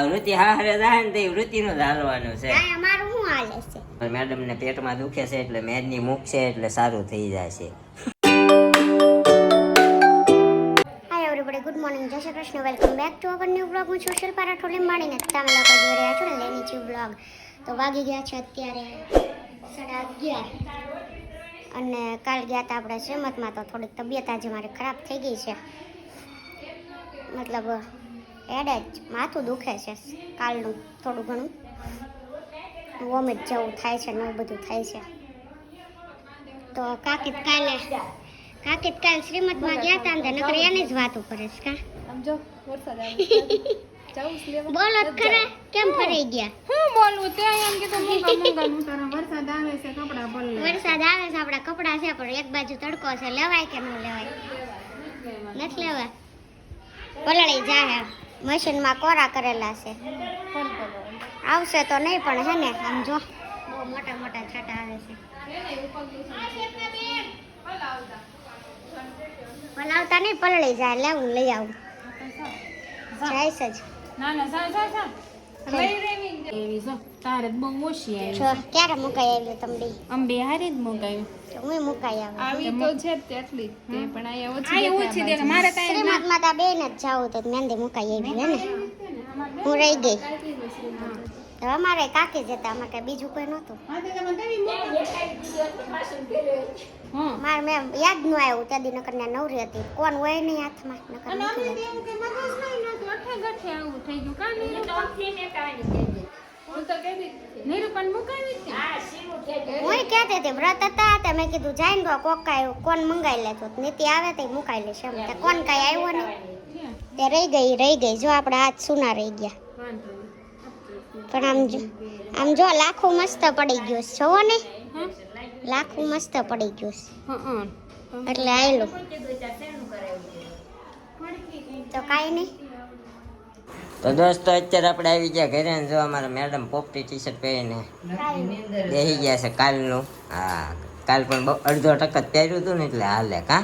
વૃત્તિ હારે જાય ને તે વૃત્તિનું જ હાલવાનું છે. આ અમારું શું હાલે છે? મેડમ ને પેટમાં દુખે છે એટલે મેદની મૂક છે એટલે સારું થઈ જાય છે. હાય એવરીબોડી, ગુડ મોર્નિંગ, જય Shri Krishna, welcome back to our new blog. હું સોશિયલ પારાઠોલી માણીને તમે લોકો જોઈ રહ્યા છો લેનીચી બ્લોગ. તો વાગી ગયા છે અત્યારે 11:30 અને કાલ ગયા હતા આપણે શ્રીમતમાં. તો થોડીક તબિયત આજે મારી ખરાબ થઈ ગઈ છે, મતલબ હેડેક, માથું દુખે છે કાલનું થોડું ઘણું, વોમિટ જેવું થાય છે ને એવું બધું થાય છે. તો કાકી કાલ શ્રીમતમાં ગયા હતા ને નકર એની જ વાતો કરે છે. કા સમજો વરસાદ આવે બોલો ખરા, કેમ ફરી ગયા? હું બોલું તે એમ કે તો મુંગા વરસાદ આવે છે કપડા પલળે. વરસાદ આવે છે, આપણા કપડા છે પણ એક બાજુ તડકો છે, લેવાય કે ન લેવાય? નથી લેવા, પલળી જાય. મશીનમાં કોરા કરેલા છે, આવશે તો નહીં પણ છે ને આમ જો બહુ મોટા મોટા છાંટા આવે છે. પલાવતા નહીં, પલળી જાય, લેવું લઈ આવું જાય છે જ. ના ના સા એવી જો તારે બહુ ઓછી આવી જો ક્યારે મુકાઈ આવ્યું તમડી? અંબે હારી જ મુકાયું. હું મુકાઈ આવી તો છે તેટલી જ તે પણ આયા ઓછી દે મારે કાઈ શ્રીમતમાં તા બેન જ જાવું તો મહેંદી મુકાઈ આવી હે ને, હું રહી ગઈ. તો અમારે કાકી જતા, અમારે કઈ બીજું કોઈ નહોતું. મારે મેં યાદ ન આવ્યું ત્યાં દી, નકર ત્યાં નવરી હતી. કોણ હોય નહીં હાથમાં, નકર નથી હું કહેતી હતી વ્રત હતા તે મેં કીધું જાય ને તો કોક કાંઈ કોણ મંગાઈ લેતો, નીતિ આવે તો મુકાઈ લેશે એમ. તે કોણ કાંઈ આવ્યો ને તે રહી ગઈ. જો આપણે હાથ સુના રહી ગયા. પણ આમ જો લાખું મસ્ત પડી ગયું છે, જોવો ને લાખું મસ્ત પડી ગયું છે એટલે આયલું તો કાંઈ નહીં. તો દોસ્તો અત્યારે આપણે આવી ગયા ઘરે ને જો અમારા મેડમ પોપટી ટી શર્ટ પહેરીને બેસી ગયા છે કાલનું. હા, કાલ પણ અડધો ટકા જ પહેર્યું હતું ને એટલે હાલે. કા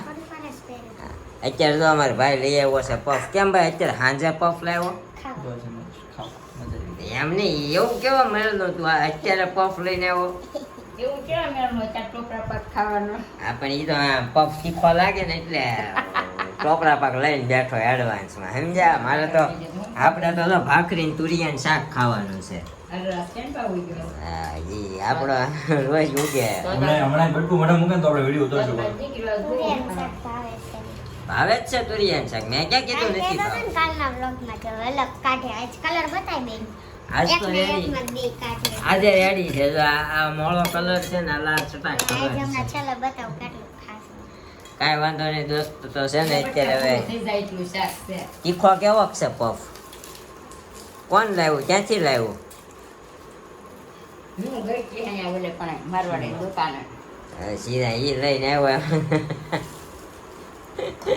અત્યારે જો અમારે ભાઈ લઈ આવ્યો છે પફ. કેમ ભાઈ અત્યારે હાંજે પફ લાવ્યો? એમ નહીં, એવું કેવા મળેલું તું અત્યારે પફ લઈને આવ્યો? એવું કેવા મેળમાં ત્યાં ટોપરા પાક ખાવાનો. હા પણ એ તો પફ તીખો લાગે ને એટલે ટોપરા પાક લઈને બેઠો એડવાન્સમાં, સમજ્યા? મારે તો આપણે તો ભાખરી ને તુરિયાનું શાક ખાવાનું છે. અરસ કેમ પાવી ગયો? હા, ઈ આપણો રોજ ઉગે. હમણાં બટકું મોઢા મૂકે તો આપણે વિડીયો ઉતારશું. ભાવે જ છે તુરિયાનું શાક, મેં ક્યાં કીધું નથી ભાવ. કાલના વ્લોગમાં જો અલગ કાઢે, આજ કલર બતાય બેન. આજ તો રેડી, આજે રેડી છે. જો આ મોળો કલર છે ને, આ લાલ ચટાક કલર છે. છેલ્લે બતાવ કેટલું ખાસ. કાંઈ વાંધો નહીં દોસ્ત, તો છે ને અત્યારે હવે થઈ જાય એટલું શાક છે. તીખો કેવો છે પફ? કોણ લાવ્યું, ક્યાંથી લાવ્યું? હું ગઈ હતી અહીંયા ઓલે પણ મારવાડી દુકાને. સીધા ઈ લઈને આવ્યો.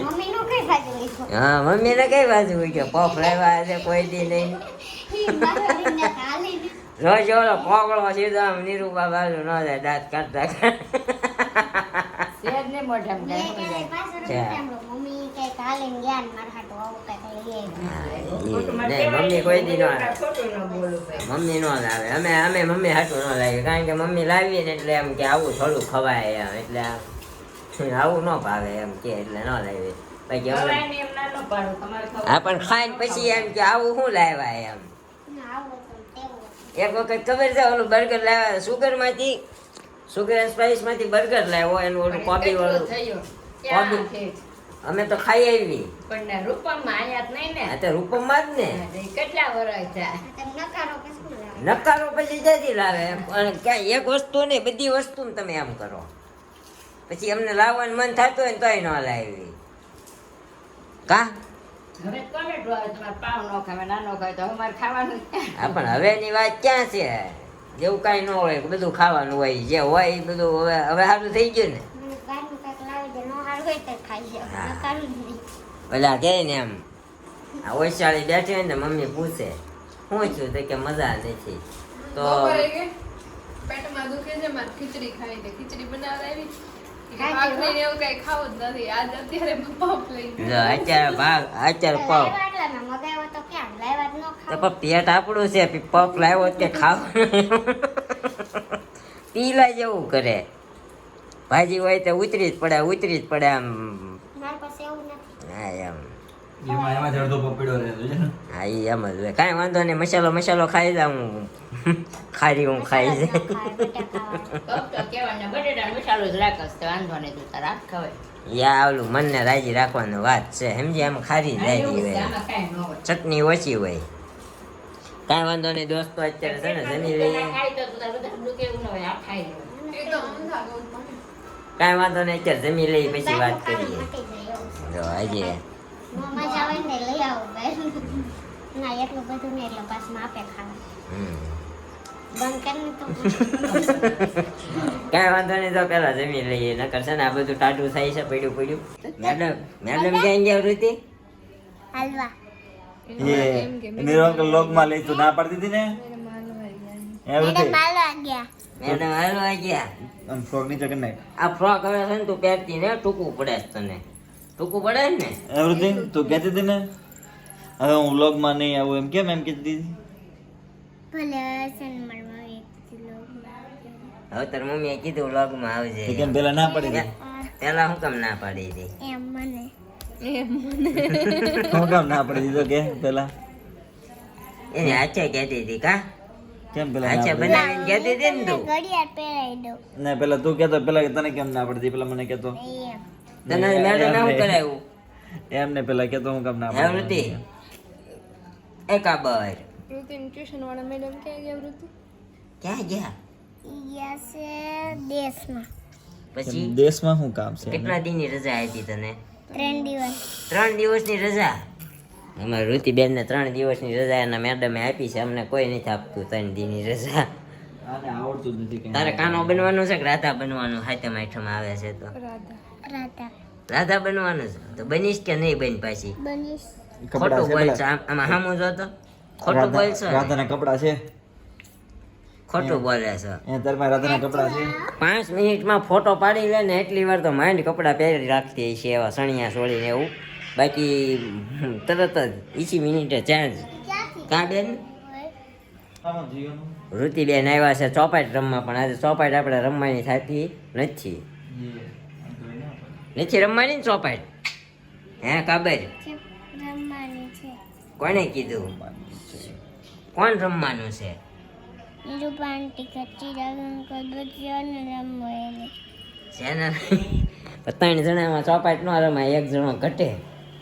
મમ્મી નું કઈ બાજુ લીધું? હા, મમ્મીને કઈ બાજુ ગયો? પફ લાવ્યા છે કોઈ દી નહીં. રોજ ઓલો કોકળો સીધો આમ નિરૂપા બાજુ ન જાય, દાંત કાઢતા શેર ને મોઢામાં જાય. મમ્મી કઈક હાલીને ગયા ને મારા હાટુ આવું કઈક લઈ આવ્યા. નહીં, મમ્મી કોઈ દી ન આવે. ખોટું ન બોલું ભાઈ. મમ્મી નો લાવે, અમે મમ્મી હાટું ન લાવીએ, કારણ કે મમ્મી લાવીએ ને એટલે એમ કે આવું થોડું ખવાય એમ, એટલે આવું ન ભાવે એમ કે એટલે ન લાવીએ. પછી ખવાય ને એમ ના ન પાડું, તમારે ખવાય. હા પણ ખાઈને પછી એમ કે આવું શું લાવ્યા એમ. એક વખત ખબર છે ઓલું બર્ગર લાવ્યા સુગર માંથી, સુગર એન્ડ સ્પાઇસ માંથી બર્ગર લાવ્યો, એનું ઓલું કોબી વાળું. થયો. ક્યાં છે? અમે તો ખાઈ આવી. પણ રૂપમમાં આયા જ નહીં ને. આ તો રૂપમમાં જ ને. કેટલા વર્ષ થયા? નકારો પછી નકારો પછી જતી લાવે પણ ક્યાંય એક વસ્તુ નહીં, બધી વસ્તુ તમે એમ કરો. પછી અમને લાવવાનું મન થતું હોય ને તોય ન લાવી. કા હવે કોને ડોવે? તમારે પાવ ન ખાવે, ના ન ખાવે તો અમારે ખાવાનું જ ક્યાં? હા પણ હવેની વાત ક્યાં છે? જેવું કાંઈ ન હોય, બધું ખાવાનું હોય, જે હોય એ બધું હવે સારું થઈ ગયું ને. બહારનું કંઈક લાવી દે, નો હારું હોય તો ખાઈ જાય, નકારું જ નહીં. ઓલા કહે ને એમ, આ ઓછાળી બેઠી હોય ને મમ્મી પૂછે શું છું તો કે મજા નથી. તો પેટમાં દુખે છે, મારે ખીચડી ખાઈ દે. ખીચડી બનાવડાવી ભાખરી ને એવું કઈ ખાવું જ નથી આજ અત્યારે પપ લઈ જો અત્યારે પપ એટલામાં મગાવ્યો તો ક્યાં લાવ્યા જ ન તો ખાવ પણ પેટ આપણું છે પપ લાવ્યો તે ખાવ પીલા જેવું કરે ભાજી હોય તો ઉતરી જ પડે આમ મારી પાસે એવું નથી હા એમ એમાં જ અડધો પપીડો રહેતો છે ને. હા ઈ એમ જ હોય કાંઈ વાંધો નહીં મસાલો ખાઈ જાઉં ખારી હું ખાઈ જાય ન ખાય બટાકા તો કહેવાય ને બટેટાનો મસાલો જ રાખસ તો વાંધો નહીં તું તારા હાથ ખવાય યા ઓલું મનને રાજી રાખવાની વાત છે સમજી આમ ખારી જ રાજી હોય આમાં કાંઈ ન હોય ચટણી ઓછી હોય કાંઈ વાંધો નહીં દોસ્તો અત્યારે છે ને જમી લઈએ ખાઈ તો તું તારે બધા બધું કેવું ન હોય આ ખાઈ લે એ તો ઊંધા બહુ કાંઈ વાંધો નહીં અત્યારે જમી લઈએ પછી વાત બાકી કરીએ મટી જાય એવું છે. જો આજે મજા આવે ને લઈ આવો ભાઈ ના એટલું બધું નહીં એટલે પાછું આપે ખાવા હમ બંધ કરીને તો કાંઈ વાંધો નહીં તો પેલા જમી લઈએ નકર છે ને આ બધું ટાઢું થાય છે પડ્યું મેડમ ક્યાં ગયા વૃત્તિ હાલવા નિરંકલ લોકમાં લઈ તું ના પાડતી હતી ને એવું મેડમ હાલવા ગયા મેડમ હાલવા ગયા આમ ફ્રોક નીચે કરી નાખ આ ફ્રોક હવે છે ને તું પહેરતી ને ટૂંકું પડે છે તને ટૂંકું પડે જ ને એવરીથિંગ તું કહેતી હતી ને હવે હું વ્લોગમાં નહીં આવું એમ કેમ એમ કહેતી હતી ભલે સન્માનમાં એક કિલો હવે તાર મમ્મીએ કીધું વ્લોગમાં તો આવજે કેમ પેલા ના પાડી હતી પેલા હું કેમ ના પાડી હતી એમ મને હું કેમ ના પાડી દીધો કે પેલા એની આચે કહેતી હતી કા કેમ પેલા આચે ના પાડી? બનાવીને કહેતી હતી ને તું ઘડિયાળ પહેરાવી દઉં ના પેલા તું કહેતો પેલા તને કેમ ના પડતી પેલા મને કહેતો એમ તને મેડમ એવું કરાવ્યું એમને પેલા કહેતો હું કેમ ના હે વૃત્તિ એક આ બર રૂટીન ટ્યુશન વાળા મેડમ ક્યાં ગયા વૃત્તિ ક્યાં ગયા યા છે દેશમાં પછી દેશમાં શું કામ છે કેટલા દિનની રજા આપી તને 3 દિવસ 3 દિવસની રજા અમારે ઋતિબેન ને 3 દિવસની રજા એના મેડમે આપી છે અમને કોઈ નથી આપતું 3 દિનની રજા આને આવડતું જ નથી કઈ તારે કાનો બનવાનું છે કે રાધા બનવાનું હાથમ આઠમ આવે છે તો રાધા રાધા બનવાનું છે તો બનીશ કે નહીં બન પાછી બનીશ કપડા ખોટું છે બોલ પેલા છો આમાં સામું જો તો ખોટું બોલ છો ને? રાધાના કપડા છે ખોટું બોલે છે એ તારમાં રાધાના કપડા છે 5 મિનિટમાં ફોટો પાડી લે ને એટલી વાર તો માંડ કપડાં પહેરી રાખતી છે એવા સણિયા સોળીને એવું બાકી તરત જ 20 મિનિટે ચેન્જ કાં બેન આમાં જીઓનું ઋતિબેન આવ્યા છે ચોપાટ રમવા પણ આજે ચોપાટ આપણે રમવાની થતી નથી રમવાની ને ચોપાટ હે કાબર રમવાની છે કોને કીધું કોણ રમવાનું છે નિરૂપાંટી કચ્ચી રંગ બધું રમવો એને છે ને 3 જણામાં ચોપાટ ન રમાય 1 જણો ઘટે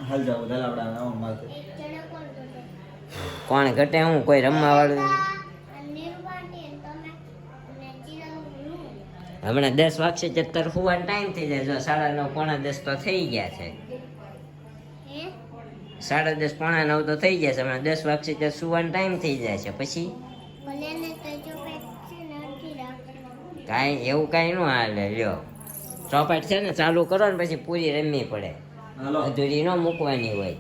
હાલ જાવ દલાવડા નામ માથે કોણ ઘટે હું કોઈ રમવા વાળું નિરૂપાંટી તમે અને ચિરંગ હમણાં 10 વાગશે ત્યારે સુવાનો ટાઈમ થઈ જાય જો 9:30 પોણા 10 તો થઈ ગયા છે હે 10:30 પોણા 9 તો થઈ ગયા છે હમણાં 10 વાગશે ત્યારે સુવાનો ટાઈમ થઈ જાય છે પછી ભલે ને તો જો પેક છે ને અડધી રાખો કાંઈ એવું કાંઈ ન હાલે લ્યો ચોપાટ છે ને ચાલુ કરો ને પછી પૂરી રમવી પડે હાલો અધૂરી ન મૂકવાની હોય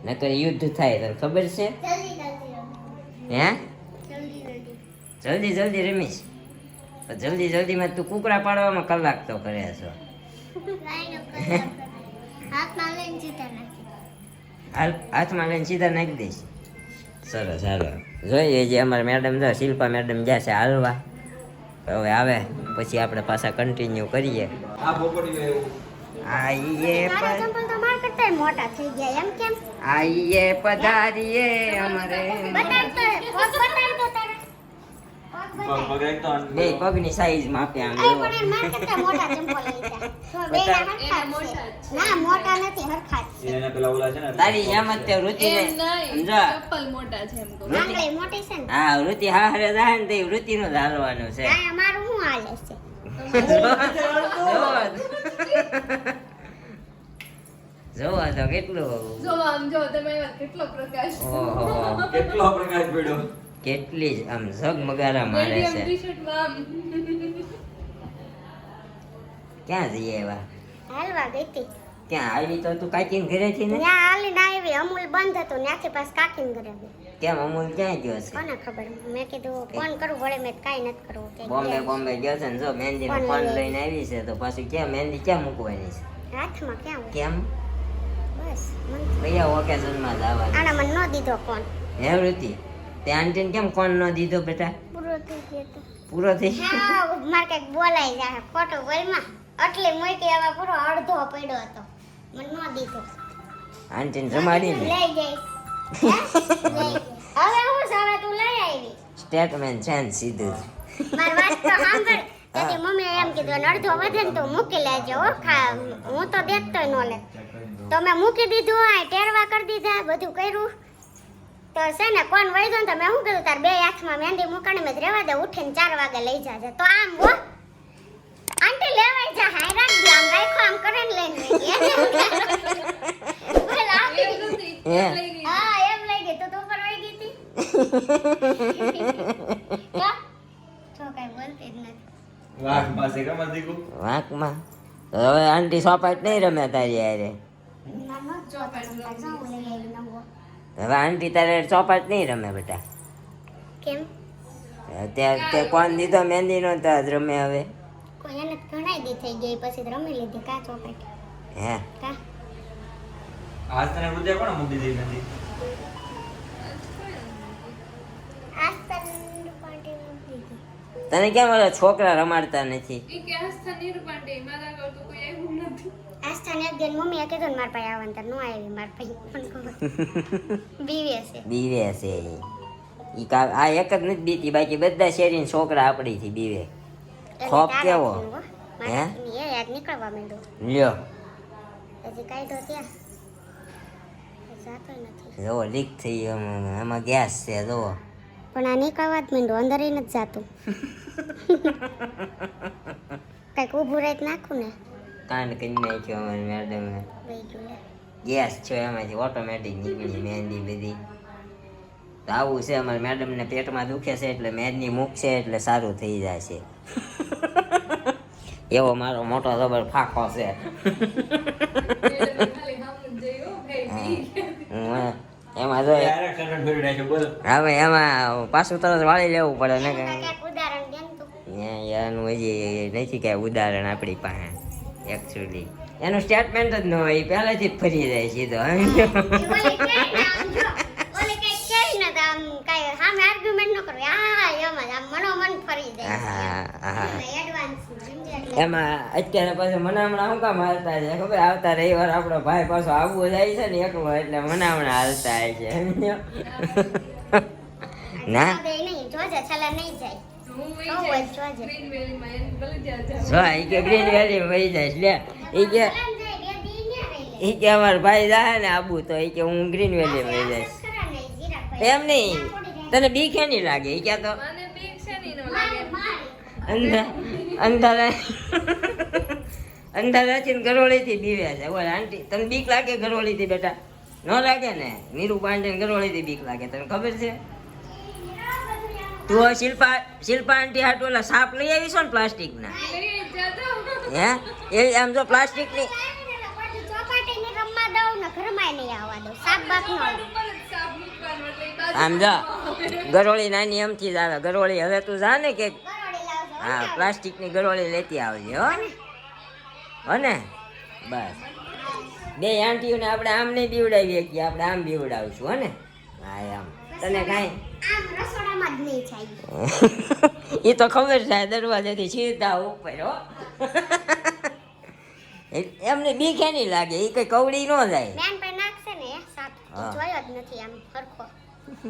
નકર યુદ્ધ થાય તને ખબર છે જલ્દી જલ્દી હે જલ્દી જલ્દી રમીશ પણ જલ્દીમાં તું કુકડા પાડવામાં કલાક તો કરે છો હાથમાં લઈને જીતા નાખી હાથમાં લઈને સીધા નાખી દઈશ સરસ હાલો જોઈએ જે અમારા મેડમ જો શિલ્પા મેડમ જ્યાં છે હાલવા હવે આવે પછી આપણે પાછા કન્ટિન્યુ કરીએ આ પોપડી એવું આઈએ તારા ચંપલ તો માર કરતા મોટા થઈ ગયા એમ કેમ આઈએ પધારીએ અમારે બતાડ તો પગ બતાડ તો તારા પગ બતાડ પગ એક તો બે પગની સાઈઝ માપ્યા આમ આય જો. પણ એ માર કરતા મોટા ચંપલ લીધા તો બે ના હરખા જ છે. ના મોટા નથી હરખા જ છે એને પેલા ઓલા છે ને તારી જેમ જ તે ઋતિને એમ નહીં સમજો ચપ્પલ મોટા છે એમ કહું આંગળી મોટી છે ને હા વૃત્તિ હારે જાય ને તે વૃત્તિનું જ હાલવાનું છે આ મારું શું હાલે છે જોવો તો કેટલું જો આમ જો તમે એવા કેટલો પ્રકાશ ઓહો કેટલો પ્રકાશ પડ્યો કેટલી જ આમ ઝગમગારા મારે મીડિયમ છે ટી-શર્ટમાં આમ ક્યાં જઈએ એવા હાલવા ગઈ હતી ક્યાં આવી તો તું કાકીને ઘરેથી ને ત્યાં હાલીને આવી, અમૂલ બંધ હતું, ત્યાંથી પાછ કાકીને ઘરે આવી. કેમ અમૂલ ક્યાં ગયો છે કોને ખબર, મેં કીધું ફોન કરું વળે, મેં કાંઈ નથી કરવું કે બોમ્બે બોમ્બે ગયો છે ને જો મહેંદી નો ફોન ફોન લઈ લઈને આવી છે તો પાછું ક્યાં મહેંદી ક્યાં મૂકવાની છે હાથમાં ક્યાં હોય? કેમ બસ કયા ઓકેઝન માં જવાનું આના મને ન દીધો ફોન, હે વૃત્તિ તે આંટીને કેમ ફોન ન દીધો બેટા પૂરો થઈ ગયો તો. પૂરો થઈ ગયો? હા, મારે કંઈક બોલાઈ જાય ખોટું બોલમાં, એટલે મૂકી હવે પૂરો અડધો પડ્યો હતો, મને ન દીધો. આંટીને રમાડીને લઈ જઈશ. હે? લઈ જઈશ. હવે હું છે, હવે તું લઈ આવી. સ્ટેટમેન્ટ છે ને સીધું મારી વાત તો સાંભળ. તેથી મમ્મીએ એમ કીધું અને અડધો વધે ને તો મૂકી લેજો હો. હું તો દેખતોય ન લે, તો મેં મૂકી દીધું, આ ટેરવા કરી દીધા, બધું કર્યું. તો છે ને કોણ વૈધો ને તો મેં શું કીધું, તાર બે હાથમાં મહેંદી મૂકાણી મેં રેવા દે, ઉઠીને 4 વાગે લઈ જાજે. તો આમ હો આંટી લેવાય જા, હાય રાખ દે, આમ રાખો, આમ કરીને લઈને વઈ ગઈ. બોલ આપી દીધી. હે હા એમ લઈ ગઈ, તો તું ઉપર વઈ ગઈ હતી. તો કઈ બોલતી જ નથી. વાઘ પાસે કમા દીકુ વાંકમાં તો હવે આંટી સોપાટ નહીં રમે તારી હારે ના ન ચોપાટ જાઉં લઈ આવી નવો. હવે આંટી તારે ચોપાટ નહીં રમે બેટા કેમ? ત્યાં તે કોણ દીધો મહેંદી નો તો જ રમે હવે કોઈ એને ઘણાય દી થઈ ગઈ, પછી તો રમી લીધી કા ચોપાટ હે કા. આજ તને રુદે કોણ મૂકી દીધી નથી આજ તન પાર્ટી મૂકી દીધી. તને કેમ ઓલા છોકરા રમાડતા નથી ઈ કે હસતા નિર્પાંડે મારા આગળ તો કોઈ આવ્યું નથી. આસ્થાને એક દિન મમ્મીએ કીધું ને મારા પાસે આવવાનું, તાર નો આવી મારા પાસે ફોન કરો. બીવે છે. બીવે છે ઈ આ એક જ નથી બીતી, બાકી બધા શેરીના છોકરા આપણીથી બીવે એટલે ખોફ તારા કેવો? ફોન હો. મારાથી એ યાદ નીકળવા માંડ્યો. લ્યો હજી કાઢ્યો ત્યાં જાતો નથી. જોવો લીક થઈ ગયો, એમાં ગેસ છે જોવો પણ આ નીકળવા જ માંડ્યો, અંદર ય નથી જાતું. કઈક ઊભું રહી નાખું ને કાંડ કરી નાખ્યો અમારી મેડમ વહી ગયું લે. ગેસ છે એમાંથી ઓટોમેટિક નીકળી મહેંદી બધી તો આવું છે અમારા મેડમને પેટમાં દુખે છે એટલે મહેંદી મૂકશે એટલે સારું થઈ જાય છે એવો મારો મોટો જબર ફાંકો છે ખાલી હામું જઈ હો ભાઈ. એમાં જો ડાયરેક્ટ સટન ફેરી નાખ્યો બોલ હવે એમાં પાછું તરત વાળી લેવું પડે ને કે કાંઈક ઉદાહરણ દે ને તું. એનું હજી નથી કાંઈ ઉદાહરણ આપણી પાસે એકચ્યુઅલી એનું સ્ટેટમેન્ટ જ ન હોય એ પહેલાથી જ ફરી જાય સીધો ઈ ઓલી કહે ને આમ જો, ઓલી કંઈક કહે ને તો આમ કાંઈ સામે આર્ગ્યુમેન્ટ ન કરવી. હા એમ જ આમ મનોમન ફરી જાય. હા એડવાન્સ સમજ્યા એટલે. એમાં અત્યારે પાછું મનામણા શું કામ હાલતા છે ખબર આવતા રવિવાર આપણો ભાઈ પાછો આવવું જાય છે ને એકલો એટલે મનામણા હાલતા હોય છે સમજ્યો? ના દે નહીં, જોજે છેલ્લે નહીં જાય. હું વઈ બહુ જ જઈશ. જોજે. ગ્રીન વેલીમાં એને ભલે ત્યાં જાઉં. જો એ કે ગ્રીન વેલી વહી જાય લે એ કે છેલ્લે જાય, બે દી ન્યા રહી લે. એ કે અમાર ભાઈ જાય ને આબુ તો એ કે હું ગ્રીન વેલી વહી જઈશ ખરા નહીં, જીરાભાઈ. એમ નહીં તને બીક એની લાગે એ ક્યાં તો મને બીક છે નહીં નો લાગે. અંધારા અંધારાથી ગરોળીથી બીવે છે બોલ આંટી તને બીક લાગે ગરોળીથી બેટા ન લાગે ને નીરુ પાંડે ગરોળીથી બીક લાગે તને ખબર છે તું શિલ્પા આંટી હાટુ ઓલા સાપ લઈ આવી છો ને પ્લાસ્ટિક ના લઈ જાતો. હે એ આમ જો પ્લાસ્ટિક ની ચોપાટીને રમવા દઉં ને ઘરમાંય નહીં આવવા દઉં. સાપ બાપ નો ઉપર જ સાપ મૂકવાનું એટલે ઈ બાજુ આમ જા ગરોળી નાની એમથી જ આવે ગરોળી હવે તું જા ને કે ગરોળી લાવજો. હા પ્લાસ્ટિક ની ગરોળી લેતી આવજે હો ને બસ બે આંટીઓને આપણે આમ નહીં બીવડાવીએ કે આપણે આમ બીવડાવશું હો ને હા આમ તને કાંઈ આમ રસોડામાં જ નહીં જાય. એ તો ખબર છે દરવાજેથી સીધા ઉપર હો એમને બીક એની લાગે એ કઈ કવડી ન જાય બેન પર નાખશે ને એ સાપ હા. જોયો જ નથી આમ સરખો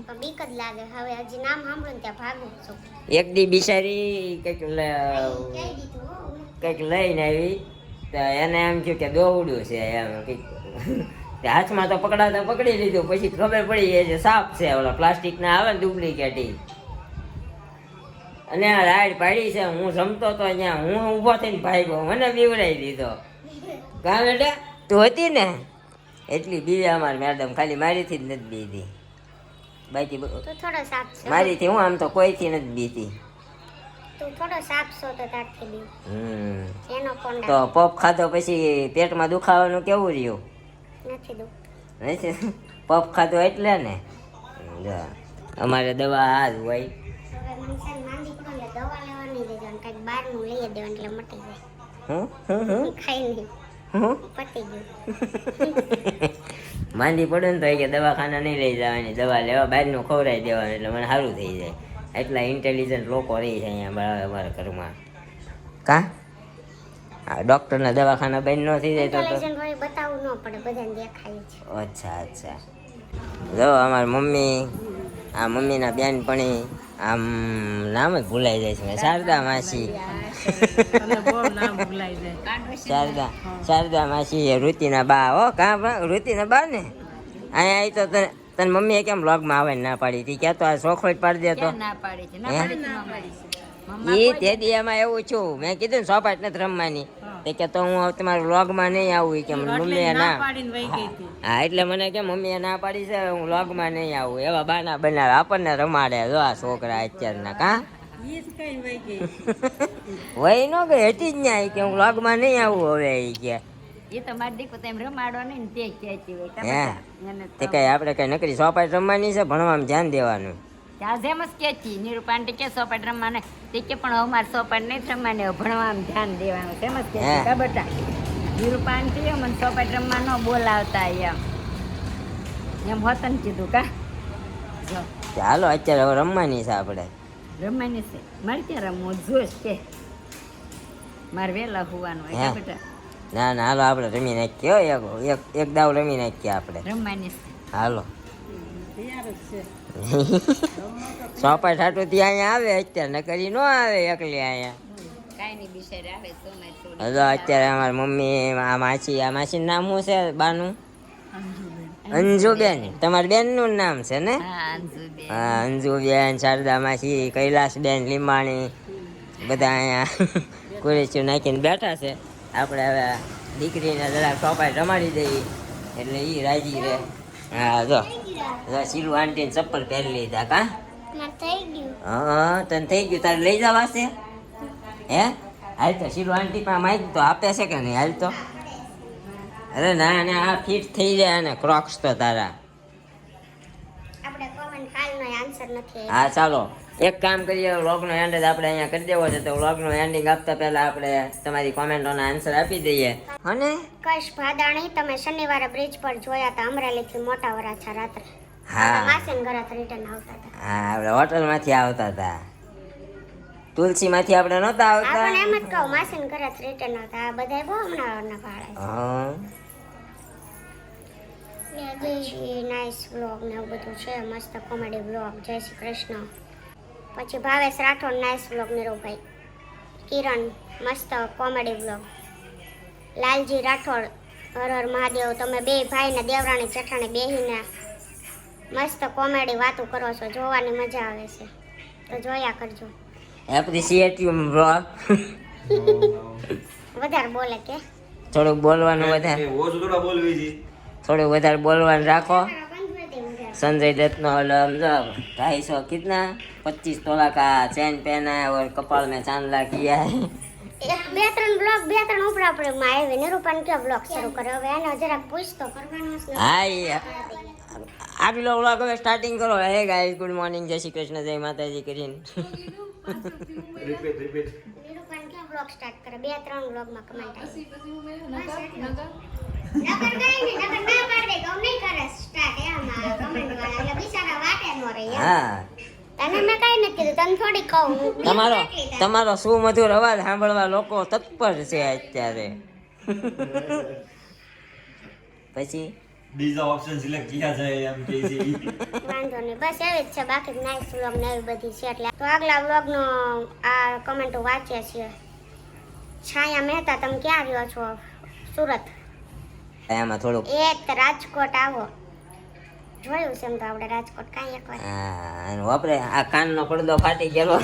પણ બીક જ લાગે. હવે હજી નામ સાંભળ્યું ને ત્યાં ભાગું જ છું. એક દી બિચારી કંઈક કહી દીધું હો. કંઈક લઈને આવી તો એને એમ થયું કે દોવડું છે એમ કંઈક તે હાથમાં તો પકડાતા પકડી લીધું પછી ખબર પડી એ જે સાપ છે ઓલા પ્લાસ્ટિકના આવે ને ડુપ્લિકેટ અને આ રાઈડ પાડી છે હું જમતો તો અહીંયા હું ઊભો થઈને ભાગ્યો મને બીવડાવી દીધો કાં બેટા તું હતી ને એટલી બીવે અમારી મેડમ ખાલી મારીથી જ નથી બીધી બાકી તો થોડો સાપ છે. મારીથી હું આમ તો કોઈથી નથી બીતી તું થોડો સાપ છો તો તારથી બી એનો તો કોંડા પપ ખાધો પછી પેટમાં દુખાવાનું કેવું રહ્યું? નથી દુખ નથી? પપ ખાધો એટલે ને જો, અમારે દવા આ જ હોય. હવે મને છે ને માંદી પડે એટલે દવા લેવા નહીં દેવાનું કંઈક બહારનું લઈ દેવાનું એટલે મટી જાય હું ખાઈ નહીં હું પતી ગયું માંદી પડે ને તો એ કે દવાખાના નહીં લઈ જવાની, દવા લેવા બહારનું ખવડાવી દેવાનું એટલે મને સારું થઈ જાય. એટલા ઇન્ટેલિજન્ટ લોકો રહી છે અહીંયા અમારા ઘરમાં. કા ડૉક્ટરના દવાખાના બંધ ન થઈ જાય તો ઇન્ટેલિજન્ટ હોય બતાવવું ન પડે બધાને દેખાય છે અચ્છા અચ્છા. જો અમારી મમ્મી, આ મમ્મીના બેનપણી, આમ નામ જ ભૂલાઈ જાય છે શારદા માસી. શારદા માસી એ ઋતિના બા. હો કા ઋતિના બા ને અહીંયા આવી તો તને મમ્મીએ કેમ વ્લોગમાં આવે ના પાડી હતી? ક્યાં તો આ ચોખો જ પાડી દેતો. ના પાડી છે, ના પાડી છે, ના પાડી છે. એ તેથી એમાં એવું છું, મેં કીધું ને સોપાટ નથી રમવાની તે કે તો હું તમારા વ્લોગમાં નહીં આવું કે મમ્મીએ ના. હા એટલે મને કે મમ્મીએ ના પાડી છે હું વ્લોગમાં નહીં આવું. એવા બાના બનાવે આપણને રમાડે. જો આ છોકરા અત્યારના કા વહી નો કે હતી જ ન્યાય કે હું વ્લોગમાં નહીં આવું હવે એ કે. એ તો મારી દીકરો તેમ રમાડો નહીં ને તે કહેતી હોય હે એને તે કઈ આપણે કઈ નકરી સોપાટ રમવાની છે, ભણવામાં ધ્યાન દેવાનું. ત્યાં જેમ જ કહેતી નિરૂપાંટી કે સોપાટ રમવાને તે કે પણ અમારે સોપાટ નહીં રમવાની ભણવામાં ધ્યાન દેવાનું તેમ જ કહેતી કા બેટા. નિરૂપાંટી મને સોપાટ રમવા ન બોલાવતા એમ હોતન કીધું કા જો હાલો અત્યારે હવે રમવાની છે આપણે. રમવાની છે મારે ક્યાં રમવું જોશ કે મારે વહેલા હોવાનું હોય કા બેટા. ના ના હાલો આપણે રમી નાખીએ. એક દાવ રમી નાખીએ આપણે. રમવાની છે હાલો સોપાટ હાટું ત્યાં અહીંયા આવે અત્યારે નકરી ન આવે એકલી અહીંયા. કાંઈ નહીં બિચારી આવે સોના હલો અત્યારે અમારી મમ્મી આ માસીનું નામ શું છે બાનું? અંજુબેન. તમારી બેનનું નામ છે ને? હા અંજુબેન. હા અંજુબેન, શારદા માસી, કૈલાસબેન લીંબાણી બધા અહીંયા કુરેચું નાખીને બેઠા છે. આપણે હવે દીકરીને જરા સોપાટ રમાડી દઈએ એટલે એ રાજી રહે. હા જો શીલુ આંટીને ચપ્પલ પહેરી લીધા કા. થઈ ગયું હા તને થઈ ગયું, તારે લઈ જવા છે હે? હાલ તો શીલુ આંટી પાસે માગ તો આપે છે કે નહીં? હાલ તો. અરે ના ના આ ફિટ થઈ જાય ને ક્રોક્સ તો તારા. આપણે કોમેન્ટ કાલનો આન્સર નથી હા ચાલો એક કામ કરીએ, વ્લોગનો એન્ડ જ આપણે અહીંયા કરી દેવો છે. તો વ્લોગનો એન્ડિંગ આપતા પહેલા આપણે તમારી કોમેન્ટોના આન્સર આપી દઈએ. અને કશ ભાદાણી તમે શનિવારે બ્રિજ પર જોયા હતા અમરેલીથી મોટા વરાછા રાત્રે. હા માસીન ઘરે રિટર્ન આવતા હતા. હા આપણે હોટલમાંથી આવતા હતા, તુલસીમાંથી આપણે નહોતા આવતા. આપણે એમ જ કહું માસીન ઘરે રિટર્ન આવતા. આ બધા બહુ હમણાં પાડે હા પછી નાઇસ બ્લોગ ને એવું બધું છે, મસ્ત કોમેડી બ્લોગ. જય શ્રી કૃષ્ણ. પછી ભાવેશ રાઠોડ નાઇસ બ્લોગ. નીરુભાઈ કિરણ મસ્ત કોમેડી બ્લોગ. લાલજી રાઠોડ હર હર મહાદેવ. તમે બે ભાઈને દેવરાણી ચઠાણી બેહીને મસ્ત કોમેડી વાતો કરો છો, જોવાની મજા આવે છે તો જોયા કરજો. Appreciate you bro. વધારે બોલે કે થોડુંક બોલવાનું વધારે, થોડુંક વધારે બોલવાનું રાખો. संजय दत्त नो समझो 250 कितना 25 तोला का चैन पहना है और कपाल में चांदला किया है. એક બે ત્રણ બ્લોગ બે ત્રણ ઉપરા આપણે માં આવે નિરૂપણ કે બ્લોગ શરૂ કર્યો. હવે એને જરાક પૂછ તો કરવાનું છે. હા આગલો વ્લોગ હવે સ્ટાર્ટિંગ કરો. હે ગાઈસ ગુડ મોર્નિંગ, જય શ્રી કૃષ્ણ, જય માતાજી કરીને નિરૂપણ કે બ્લોગ સ્ટાર્ટ કરે. બે ત્રણ બ્લોગ માં કમેન્ટ આવી. નગર કઈ નહીં, નગર ના પાડે ગમ નહીં કરે સ્ટાર્ટ એમાં કમેન્ટ વાળા એટલે બિચારા વાટે નો રહે. હા તને મેં કઈ નથી કીધું, તને થોડી કહું. તમારો સુમધુર અવાજ સાંભળવા લોકો તત્પર છે અત્યારે. પછી બીજા ઓપ્શન સિલેક્ટ किया जाए એમ કે છે. વાંધો નહીં, બસ એવી જ છે. બાકી નાઇસ વ્લોગ ને એવી બધી છે. એટલે તો આગલા વ્લોગ નો આ કમેન્ટો વાંચીએ છીએ. છાયા મહેતા તમે ક્યાં રહ્યો છો? સુરત. એમાં થોડુંક એક રાજકોટ આવો. જોયું છે એમ તો આપણે રાજકોટ કાંઈ એકવાર. વાપરે આ કાનનો પડદો ફાટી ગયેલો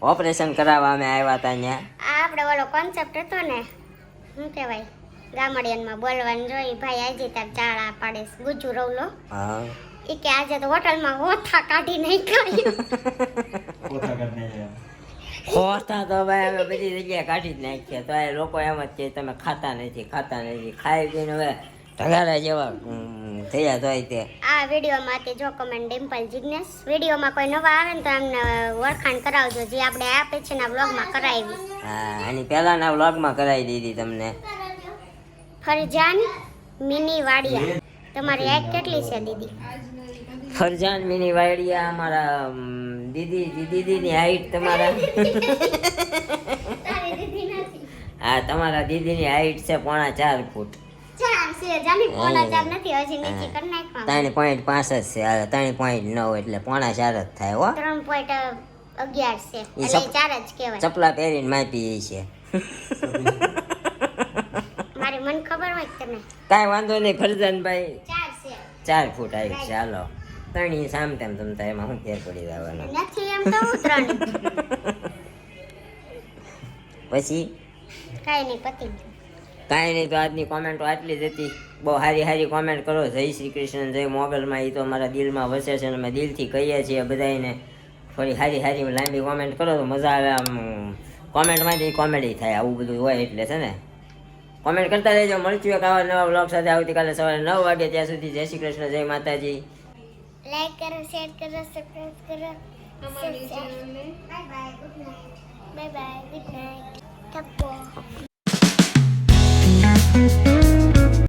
ઓપરેશન કરાવવા અમે આવ્યા હતા ત્યાં. આ આપણે ઓલો કોન્સેપ્ટ હતો ને, શું કહેવાય, ગામડિયનમાં બોલવાનું જોઈ ભાઈ આજે તાર ચાળા પાડે ગુજુ રવલો. હા એ કે આજે તો હોટલમાં ઓથા કાઢી નહીં ખાયું. ઓછા કરને છે ખોટા તો ભાઈ અમે બધી જગ્યાએ કાઢી જ નાખીએ તો એ લોકો એમ જ કે તમે ખાતા નથી ખાઈ પીને હવે ઢગારા જેવા થયા તો તે આ વિડીયોમાં તે જો કમેન્ટ ડિમ્પલ જિગ્નેશ વિડીયોમાં કોઈ નવા આવે ને તો એમને ઓળખાણ કરાવજો જે આપણે આ પછીના વ્લોગમાં કરાવી. હા આની પહેલાના વ્લોગમાં કરાવી દીધી તમને. ફરજાન મિની વાડિયા તમારી હાઈટ કેટલી છે દીદી? ફરજાન મિની વાડિયા અમારા દીદીની હાઈટ તમારા હા તમારા દીદીની હાઈટ છે 4.5 ફૂટ. 4 છે જાની 4.5 નથી હજી નીચે કરી નાખવા. 3.5 જ છે હાલે 3.9 એટલે 4.5 જ થાય હો. 3.11 છે ઈ એટલે 4 જ કહેવાય. ચપલા પહેરીને માપી છે. મારી મને ખબર હોય તને કાંઈ વાંધો નહીં ફરજાનભાઈ 4 છે 4 ફૂટ આવી છે હાલો 3 સામ તેમ તમતા એમાં શું ફેર પડી જવાનો. નથી એમ તો હું 3 પછી કાઈ નહીં પતી ગયું. કાંઈ નહીં તો આજની કોમેન્ટો આટલી જ હતી. બહુ સારી કોમેન્ટ કરો. જય શ્રી કૃષ્ણ જય મોગલમાં એ તો અમારા દિલમાં વસે છે અને અમે દિલથી કહીએ છીએ બધાને. થોડી સારી લાંબી કોમેન્ટ કરો તો મજા આવે. આમ કોમેન્ટમાંથી કોમેડી થાય આવું બધું હોય એટલે છે ને. કોમેન્ટ કરતા રહેજો. મળશું એક આવા નવા બ્લોગ સાથે આવતીકાલે સવારે 9 વાગે. ત્યાં સુધી જય શ્રી કૃષ્ણ જય માતાજી. લાઈક કરો શેર કરો સબસ્ક્રાઇબ કરો અમારી ચેનલને bye bye good night bye bye good night થપ્પો